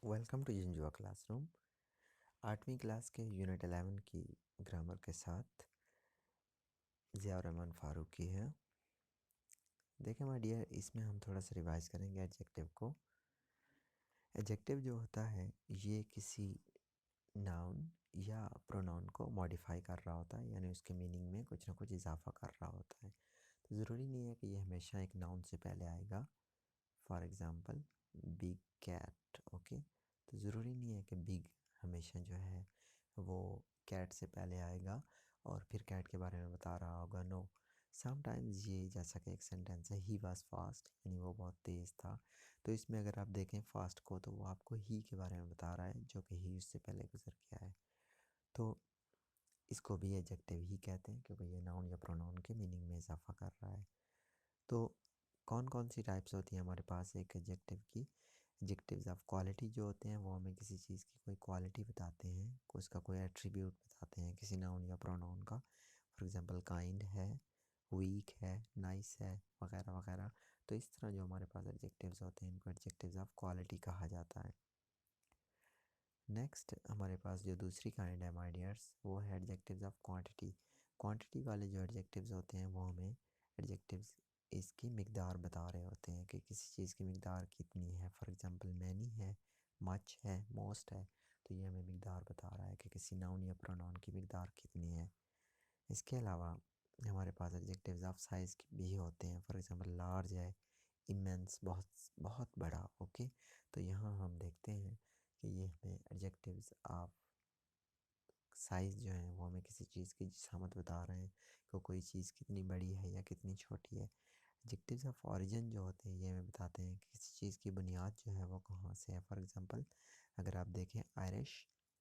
Welcome to Janjua classroom. 8वीं class के unit 11 की ग्रामर के साथ ज़िया रहमान फारूकी है। देखें माय डियर, इसमें हम थोड़ा सा रिवाइज करेंगे एडजेक्टिव को। एडजेक्टिव जो होता है ये किसी नाउन या प्रोनाउन को मॉडिफाई कर रहा होता है, यानी उसके मीनिंग में कुछ ना कुछ इजाफा कर रहा होता है। तो ज़रूरी नहीं है कि ये हमेशा एक नाउन से पहले आएगा। For example big cat, okay. तो ज़रूरी नहीं है कि बिग हमेशा जो है वो कैट से पहले आएगा और फिर कैट के बारे में बता रहा होगा। नो, समटाइम्स ये जैसा कि एक सेंटेंस है, ही वॉज फास्ट, यानी वो बहुत तेज़ था। तो इसमें अगर आप देखें फास्ट को, तो वो आपको ही के बारे में बता रहा है, जो कि ही उससे पहले गुजर गया है। तो इसको भी एडजेक्टिव ही कहते हैं, क्योंकि ये नाउन या प्रोनाउन के मीनिंग में इजाफा कर रहा है। तो कौन कौन सी टाइप्स होती हैं हमारे पास एक एडजेक्टिव की? एडजेक्टिव्स ऑफ क्वालिटी जो होते हैं वो हमें किसी चीज़ की कोई क्वालिटी बताते हैं, उसका कोई एट्रीब्यूट बताते हैं किसी नाउन या प्रोनाउन का। फॉर एग्जांपल काइंड है, वीक है, नाइस है, वगैरह वगैरह। तो इस तरह जो हमारे पास एडजेक्टिव्स होते हैं इनको एडजेक्टिव्स ऑफ क्वालिटी कहा जाता है। नेक्स्ट हमारे पास जो दूसरी काइंड है माय डियर्स, वो है एडजेक्टिव्स ऑफ क्वांटिटी। क्वांटिटी वाले जो एडजेक्टिव्स होते हैं वो हमें एडजेक्टिव्स इसकी मिकदार बता रहे होते हैं कि किसी चीज़ की मिकदार कितनी है। फॉर एग्जांपल मैनी है, मच है, मोस्ट है। तो ये हमें मिकदार बता रहा है कि किसी नाउन या प्रोनाउन की मिकदार कितनी है। इसके अलावा हमारे पास एडजेक्टिव्स ऑफ साइज़ भी होते हैं। फॉर एग्जांपल लार्ज है, इमेंस बहुत बहुत बड़ा, ओके। तो यहाँ हम देखते हैं कि ये हमें एडजेक्टिव्स ऑफ साइज़ जो है वो हमें किसी चीज़ की जिसामत बता रहे हैं कि कोई चीज़ कितनी बड़ी है या कितनी छोटी है। एडजेक्टिव्स ऑफ ऑरिजिन जो होते हैं ये हमें बताते हैं कि किसी चीज़ की बुनियाद जो है वो कहाँ से है। फॉर एग्जांपल अगर आप देखें आयरिश,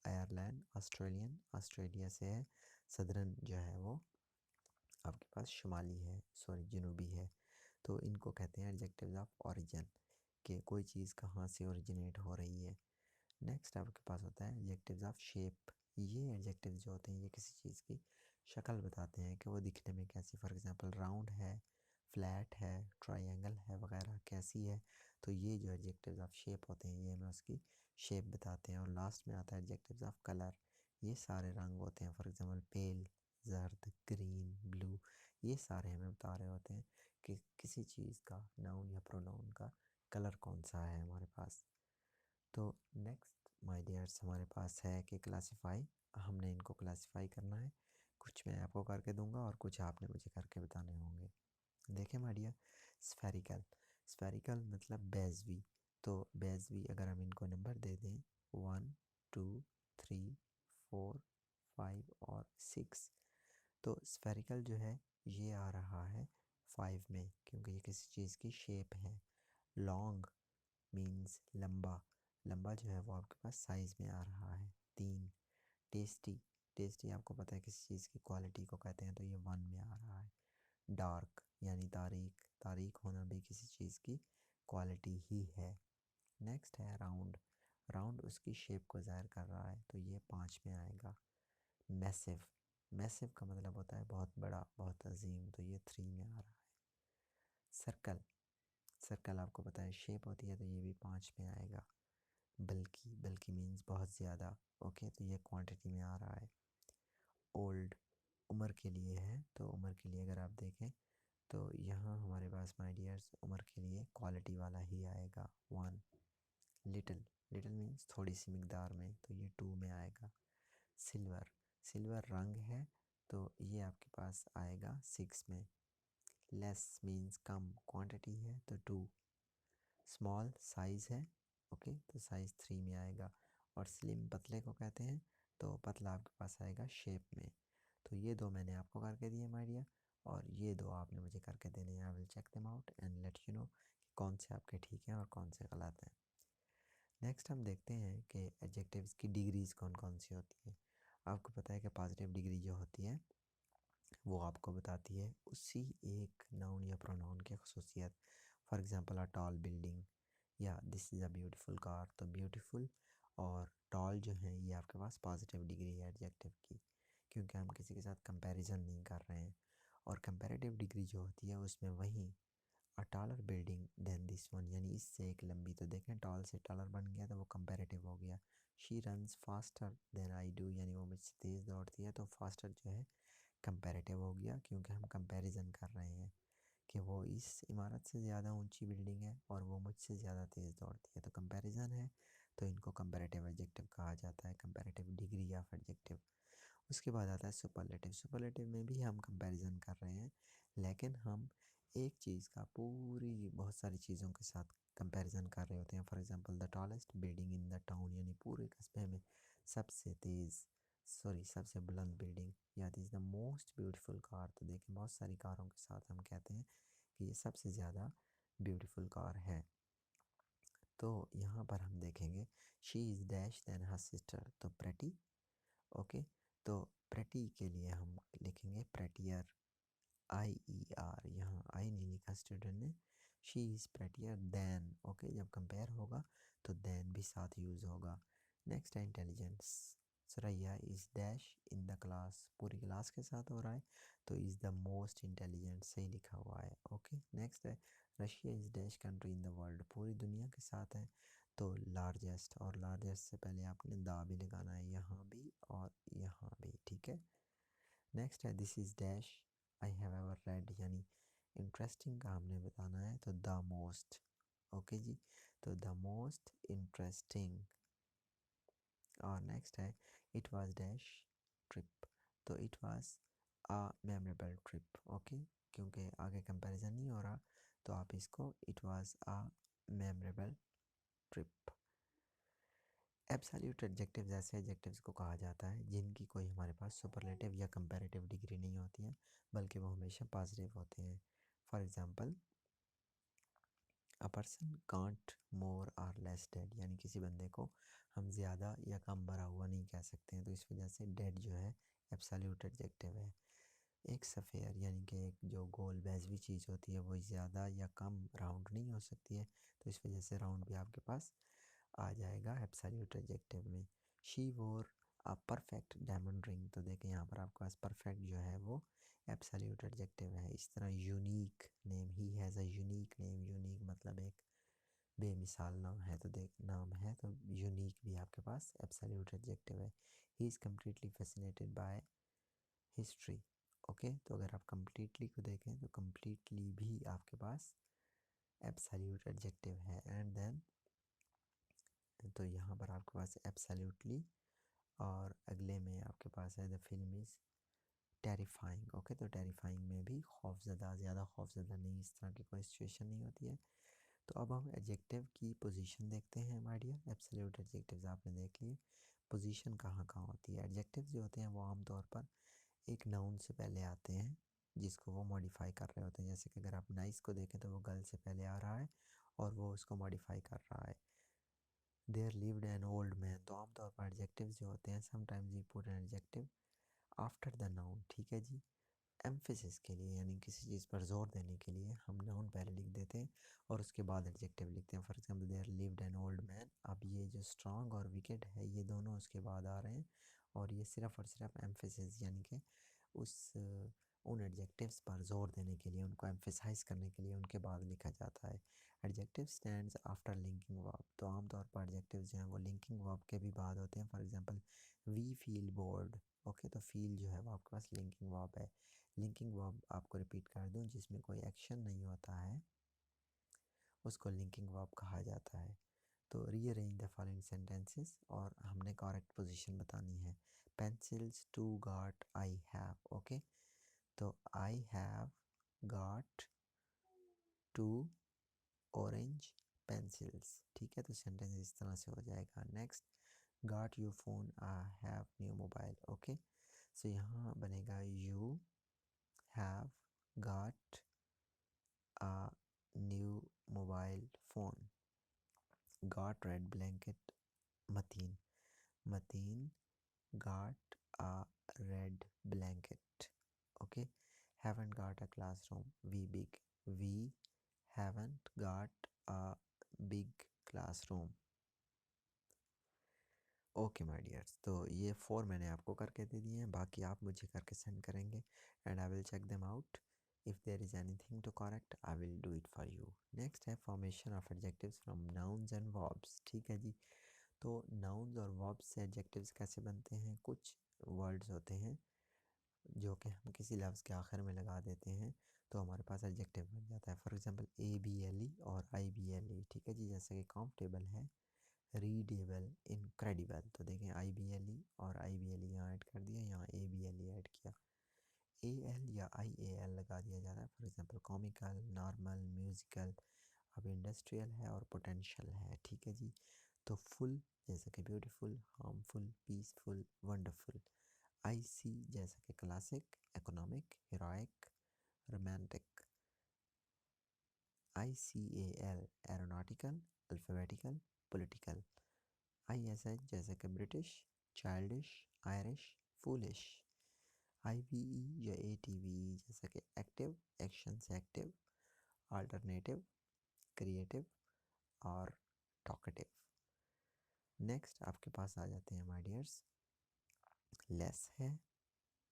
आयरलैंड, ऑस्ट्रेलियन, ऑस्ट्रेलिया से है। सदरन जो है वो आपके पास शुमाली है, सॉरी जनूबी है। तो इनको कहते हैं एडजेक्टिव्स ऑफ ऑरिजिन, कि कोई चीज़ कहाँ से ओरिजिनेट हो रही है। नेक्स्ट आपके पास होता है एडजेक्टिव्स ऑफ शेप। ये एडजेक्टिव्स जो होते हैं ये किसी चीज़ की शक्ल बताते हैं कि वो दिखने में कैसी। फॉर एग्जांपल राउंड है, फ्लैट है, ट्रायंगल है, वगैरह कैसी है। तो ये जो एडजेक्टिव्स ऑफ शेप होते हैं ये हमें उसकी शेप बताते हैं। और लास्ट में आता है एडजेक्टिव्स ऑफ कलर। ये सारे रंग होते हैं, फॉर एग्जांपल पेल, जर्द, ग्रीन, ब्लू। ये सारे हमें बता रहे होते हैं कि किसी चीज़ का नाउन या प्रोनाउन का कलर कौन सा है हमारे पास। तो नेक्स्ट माय डियर्स हमारे पास है कि क्लासीफाई। हमने इनको क्लासीफाई करना है। कुछ मैं आपको करके दूंगा और कुछ आपने मुझे करके बताने होंगे। देखें माय डियर, स्फेरिकल। स्फेरिकल मतलब बेजवी। तो बेजवी अगर हम इनको नंबर दे दें 1, 2, 3, 4, 5 और 6, तो स्फेरिकल जो है ये आ रहा है 5 में, क्योंकि ये किसी चीज़ की शेप है। लॉन्ग मीन्स लंबा, लंबा जो है वो आपके पास साइज़ में आ रहा है 3। टेस्टी, टेस्टी आपको पता है किसी चीज़ की क्वालिटी को कहते हैं, तो ये 1 में आ रहा है। डार्क यानी तारीख, तारीख होना भी किसी चीज़ की क्वालिटी ही है। नेक्स्ट है राउंड। राउंड उसकी शेप को ज़ाहिर कर रहा है, तो ये 5 में आएगा। मैसिव, मैसिव का मतलब होता है बहुत बड़ा, बहुत अजीम, तो ये 3 में आ रहा है। सर्कल, सर्कल आपको पता है शेप होती है, तो ये भी 5 में आएगा। बल्कि, बल्कि मीन्स बहुत ज़्यादा, ओके, तो ये क्वांटिटी में आ रहा है। ओल्ड उम्र के लिए है, तो उम्र के लिए अगर आप देखें तो यहाँ हमारे पास माय डियर्स उम्र के लिए क्वालिटी वाला ही आएगा 1। लिटिल, लिटिल मीन्स थोड़ी सी मिकदार में, तो ये 2 में आएगा। सिल्वर, सिल्वर रंग है, तो ये आपके पास आएगा 6 में। लेस मीन्स कम, क्वांटिटी है, तो 2। स्मॉल साइज़ है, ओके, तो साइज़ 3 में आएगा। और स्लिम पतले को कहते हैं, तो पतला आपके पास आएगा शेप में। तो ये दो मैंने आपको करके दिए माय डियर, और ये दो आपने मुझे करके देने हैं। I will check them out and let you know कि कौन से आपके ठीक हैं और कौन से गलत हैं। नेक्स्ट हम देखते हैं कि एडजेक्टिव्स की डिग्रीज कौन कौन सी होती हैं। आपको पता है कि पॉजिटिव डिग्री जो होती है वो आपको बताती है उसी एक नाउन या प्रोनाउन की खसूसियत। For example a tall building या this is a beautiful car, तो ब्यूटीफुल और टॉल जो है ये आपके पास पॉजिटिव डिग्री है एडजेक्टिव की, क्योंकि हम किसी के साथ कंपैरिजन नहीं कर रहे हैं। और कंपैरेटिव डिग्री जो होती है उसमें वही a taller building than this one, यानी इससे एक लंबी। तो देखें टॉल से टालर बन गया तो वो कंपैरेटिव हो गया। She runs faster than I do, यानी वो मुझसे तेज़ दौड़ती है, तो फास्टर जो है कंपैरेटिव हो गया क्योंकि हम कंपैरिजन कर रहे हैं कि वो इस इमारत से ज़्यादा ऊंची बिल्डिंग है और वो मुझसे ज़्यादा तेज़ दौड़ती है, तो कंपैरिजन है, तो इनको कंपैरेटिव एडजेक्टिव कहा जाता है, कंपैरेटिव डिग्री ऑफ एडजेक्टिव। उसके बाद आता है सुपरलेटिव। सुपरलेटिव में भी हम कंपैरिजन कर रहे हैं, लेकिन हम एक चीज़ का पूरी बहुत सारी चीज़ों के साथ कंपैरिजन कर रहे होते हैं। For example the tallest building in the town, यानी पूरे कस्बे में सबसे बुलंद बिल्डिंग, या this the most beautiful car. तो देखें बहुत सारी कारों के साथ हम कहते हैं कि ये सबसे ज़्यादा ब्यूटीफुल कार है। तो यहाँ पर हम देखेंगे she is dash than her sister, तो प्रेटी। ओके, तो प्रेटी के लिए हम लिखेंगे प्रेटियर, IER, यहाँ आई नहीं लिखा स्टूडेंट ने। शी इज़ प्रेटियर देन, ओके, जब कंपेयर होगा तो देन भी साथ यूज़ होगा। नेक्स्ट है intelligence. Saraiya is dash in the class, पूरी क्लास के साथ हो रहा है, तो इज़ द मोस्ट इंटेलिजेंट, सही लिखा हुआ है। ओके, नेक्स्ट है Russia is dash country in the world, पूरी दुनिया के साथ है, तो लार्जेस्ट, और लार्जेस्ट से पहले आपने दा भी लगाना है, यहाँ भी और यहाँ भी, ठीक है। नेक्स्ट है this is dash I have ever read, यानी इंटरेस्टिंग का हमने बताना है, तो द मोस्ट। ओके जी, तो द मोस्ट इंटरेस्टिंग। और नेक्स्ट है इट वाज डैश ट्रिप, तो it was a memorable trip. Okay, क्योंकि आगे कंपैरिजन नहीं हो रहा, तो आप इसको it was a memorable trip. Absolute adjectives ऐसे एडजेक्टिव्स को कहा जाता है जिनकी कोई हमारे पास सुपरलेटिव या कंपैरेटिव डिग्री नहीं होती है, बल्कि वो हमेशा पॉजिटिव होते हैं। For example a person can't more और लेस डेड, यानी किसी बंदे को हम ज़्यादा या कम मरा हुआ नहीं कह सकते हैं, तो इस वजह से डेड जो है एब्सोल्यूट एडजेक्टिव है। एक सफ़ेयर, यानी कि एक जो गोल बैजवी चीज़ होती है वो ज़्यादा या कम राउंड नहीं हो सकती है, तो इस वजह से राउंड भी आपके पास आ जाएगा एब्सोल्यूट एडजेक्टिव में। शी वोर अ परफेक्ट डायमंड रिंग, तो देखें यहाँ पर आपके पास परफेक्ट जो है वो एब्सोल्यूट एडजेक्टिव है। इस तरह unique name, he has a unique name, unique मतलब एक बेमिसाल नाम है, तो यूनिक भी आपके पास एब्सोल्यूट एडजेक्टिव है। He is completely fascinated by history. Okay, तो अगर आप कम्प्लीटली को देखें तो कम्प्लीटली भी आपके पास एब्सोल्यूट एडजेक्टिव है। एंड देन तो यहाँ पर आपके पास एब्सोल्युटली, और अगले में आपके पास है the film is terrifying. Okay, तो टेरिफाइंग में भी खौफज़दा, ज़्यादा खौफज़दा नहीं, इस तरह की कोई सिचुएशन नहीं होती है। तो अब हम एडजेक्टिव की पोजीशन देखते हैं माय डियर। एब्सोल्यूट एडजेक्टिव्स आपने देख लिए, पोजीशन कहाँ कहाँ होती है। एडजेक्टिव्स जो होते हैं वो आमतौर पर एक नाउन से पहले आते हैं जिसको वो मॉडिफाई कर रहे होते हैं। जैसे कि अगर आप नाइस को देखें तो वो गर्ल से पहले आ रहा है और वो उसको मॉडिफाई कर रहा है। There lived an old man, तो आमतौर पर एडजेक्टिव्स जो होते हैं sometimes we put an adjective after the noun, ठीक है जी, एम्फेसिस के लिए, यानी किसी चीज़ पर जोर देने के लिए हम नाउन पहले लिख देते हैं और उसके बाद एडजेक्टिव लिखते हैं। For example there lived an old man, अब ये जो स्ट्रॉन्ग और विकेट है ये दोनों उसके बाद आ रहे हैं, और ये सिर्फ और सिर्फ एम्फेसिस यानी कि उस उन एडजेक्टिव्स पर जोर देने के लिए, उनको एम्फेसाइज करने के लिए उनके बाद लिखा जाता है। Adjective stands after linking verb, तो आमतौर पर एडजेक्टिव जो हैं वो लिंकिंग वर्ब के भी बाद होते हैं। For example we feel bored, okay, तो फील जो है वो आपके पास लिंकिंग वर्ब है। लिंकिंग वर्ब आपको रिपीट कर दूं, जिसमें कोई एक्शन नहीं होता है उसको लिंकिंग वर्ब कहा जाता है। तो रीअरेंज द फॉलोइंग सेंटेंसेस, और हमने करेक्ट पोजीशन बतानी है। Pencils two got I have, okay, तो I have got two orange pencils, ठीक है, तो सेंटेंस इस तरह से हो जाएगा। Next, got you phone, I have new mobile, okay, so यहाँ बनेगा you have got a new mobile phone. Got red blanket, Mateen, Mateen got a red blanket, okay. Haven't got a classroom, we haven't got a big classroom। Okay my dears, तो ये 4 मैंने आपको करके दे दिए हैं, बाकी आप मुझे करके सेंड करेंगे and I will check them out. If there is anything to correct, I will do it for you. Next है formation of adjectives from nouns and verbs. ठीक है जी, तो nouns और verbs से adjectives कैसे बनते हैं? कुछ words होते हैं जो कि हम किसी लफ्ज़ के आखिर में लगा देते हैं तो हमारे पास एडजेक्टिव बन जाता है. फॉर एग्जांपल ABLE और IBLE. ठीक है जी, जैसे कि कंफर्टेबल है, रीडेबल, इनक्रेडिबल. तो देखें IBLE और IBLE यहाँ ऐड कर दिया, यहाँ ABLE ऐड किया. AL या IAL लगा दिया जा रहा है. For example comical, normal, musical. अब इंडस्ट्रियल है और पोटेंशियल है. ठीक है जी, तो फुल जैसे कि beautiful, harmful, peaceful, wonderful. IC जैसे कि classic, economic, heroic, romantic. ICAL aeronautical, alphabetical, political. ISH जैसे कि British, childish, Irish, foolish. IVE या ATVE जैसे कि एक्टिव, एक्शन से एक्टिव, अल्टरनेटिव, क्रिएटिव और टॉकेटिव. नेक्स्ट आपके पास आ जाते हैं माय डियर्स. लेस है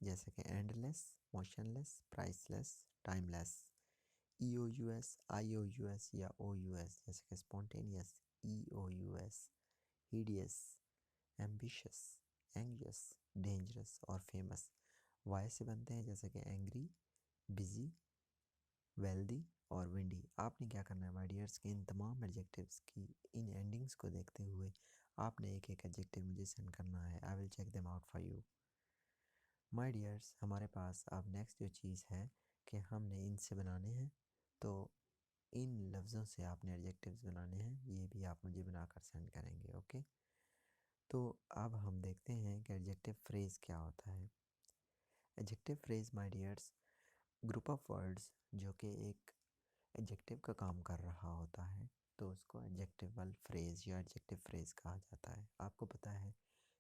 जैसे कि endless, motionless, priceless, timeless. EOUS, IOUS या OUS जैसे कि spontaneous, EOUS. Hideous, ambitious, anxious, dangerous और फेमस. वाई से बनते हैं जैसे कि एंग्री, बिजी, वेल्दी और विंडी. आपने क्या करना है माय डियर्स कि इन तमाम एडजेक्टिव्स की इन एंडिंग्स को देखते हुए आपने एक एक एडजेक्टिव मुझे सेंड करना है. I will check them out for you. My dears, हमारे पास अब नेक्स्ट जो चीज़ है कि हमने इनसे बनाने हैं, तो इन लफ्ज़ों से आपने एडजेक्टिव्स बनाने हैं. ये भी आप मुझे बनाकर सेंड करेंगे. ओके, तो अब हम देखते हैं कि एडजेक्टिव फ्रेज़ क्या होता है. Adjective phrase my dears group of words जो कि एक एडजेक्टिव का काम कर रहा होता है, तो उसको एडजेक्टिवल फ्रेज़ या एडजेक्टिव फ्रेज़ कहा जाता है. आपको पता है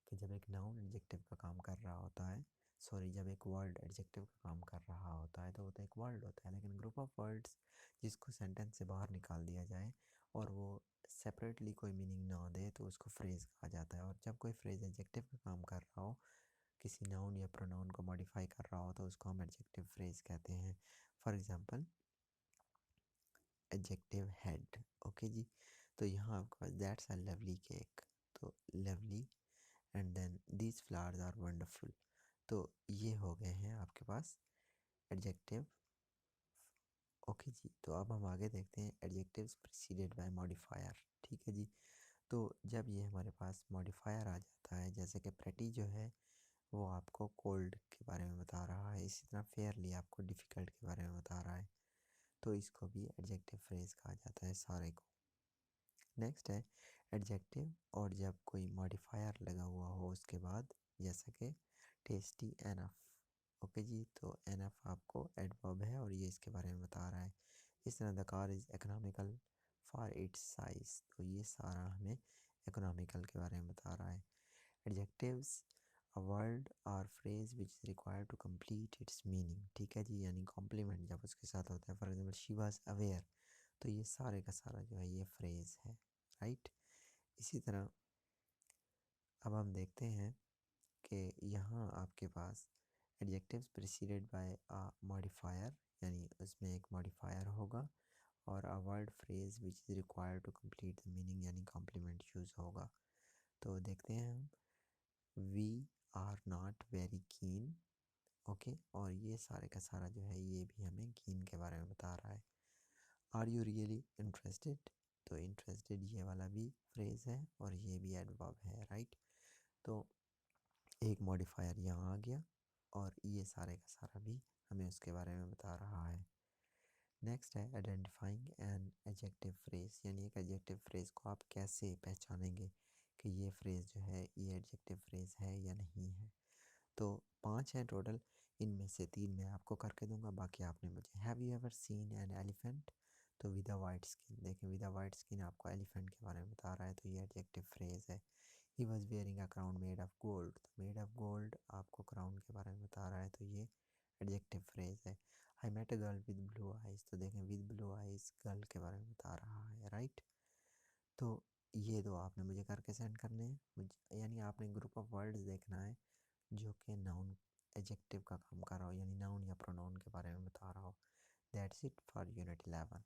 कि जब एक नाउन एडजेक्टिव का काम कर रहा होता है, सॉरी, जब एक वर्ड एडजेक्टिव का काम कर रहा होता है तो वो तो एक वर्ड होता है, लेकिन ग्रुप ऑफ वर्ड्स जिसको सेंटेंस से बाहर निकाल दिया जाए और वो सेपरेटली कोई मीनिंग ना दे तो उसको फ्रेज़ कहा जाता है. और जब कोई फ्रेज़ एडजेक्टिव का काम कर रहा हो, किसी नाउन या प्रोनाउन को मॉडिफाई कर रहा हो, तो उसको हम एडजेक्टिव फ्रेज़ कहते हैं. For example adjective head. Okay जी, तो यहाँ आपके पास दैट्स अ लवली केक. तो lovely and then these flowers are wonderful. तो ये हो गए हैं आपके पास एडजेक्टिव. ओके जी, तो अब हम आगे देखते हैं एडजेक्टिव्स प्रीसीडेड बाय मॉडिफायर. ठीक है जी, तो जब ये हमारे पास मॉडिफायर आ जाता है, जैसे कि प्रेटी जो है वो आपको कोल्ड के बारे में बता रहा है, इसी तरह फेयरली आपको डिफ़िकल्ट के बारे में बता रहा है, तो इसको भी एडजेक्टिव फ्रेज कहा जाता है सारे को. नेक्स्ट है एडजेक्टिव और जब कोई मॉडिफायर लगा हुआ हो उसके बाद, जैसा कि टेस्टी, एनफ. ओके जी, तो एनफ आपको एडवर्ब है और ये इसके बारे में बता रहा है. इस तरह the car is economical for its size, तो ये सारा हमें इकोनॉमिकल के बारे में बता रहा है. एडजेक्टिव्स अ वर्ड और phrase which is required to complete its meaning. ठीक है जी, यानी कॉम्प्लीमेंट जब उसके साथ होता है. For example she was aware, तो ये सारे का सारा जो है ये फ्रेज़ है. राइट, इसी तरह अब हम देखते हैं कि यहाँ आपके पास adjectives preceded by a modifier, यानी उसमें एक मॉडिफायर होगा और a word phrase which is required to complete the meaning, यानी कॉम्प्लीमेंट यूज़ होगा. तो देखते हैं हम. We are not very keen. Okay, और ये सारे का सारा जो है ये भी हमें कीन के बारे में बता रहा है. आर यू रियली इंटरेस्टेड, तो इंटरेस्टेड ये वाला भी फ्रेज़ है और ये भी एडवर्ब है. राइट, तो एक मॉडिफायर यहाँ आ गया और ये सारे का सारा भी हमें उसके बारे में बता रहा है. नेक्स्ट है आइडेंटिफाइंग एन एडजेक्टिव फ्रेज, यानी एक एडजेक्टिव फ्रेज को आप कैसे पहचानेंगे कि ये फ्रेज जो है ये एडजेक्टिव फ्रेज है या नहीं है. तो 5 हैं टोटल, इनमें से 3 मैं आपको करके दूंगा, बाकी आपने मुझे. Have you ever seen an elephant, तो विद अ वाइट स्किन. देखें, विद अ वाइट स्किन आपको एलिफेंट के बारे में बता रहा है, तो ये एडजेक्टिव फ्रेज है. He was wearing a crown made of gold, तो मेड ऑफ गोल्ड आपको क्राउन के बारे में बता रहा है, तो ये एडजेक्टिव फ्रेज है. I met a girl with blue eyes, तो देखें विद ब्लू आइज गर्ल के बारे में बता रहा है. राइट, तो ये दो आपने मुझे करके सेंड करने हैं मुझे, यानी आपने ग्रुप ऑफ वर्ड्स देखना है जो कि नाउन एडजेक्टिव का काम कर रहा हो, यानी नाउन या प्रोनाउन के बारे में बता रहा हो। That's it for unit 11।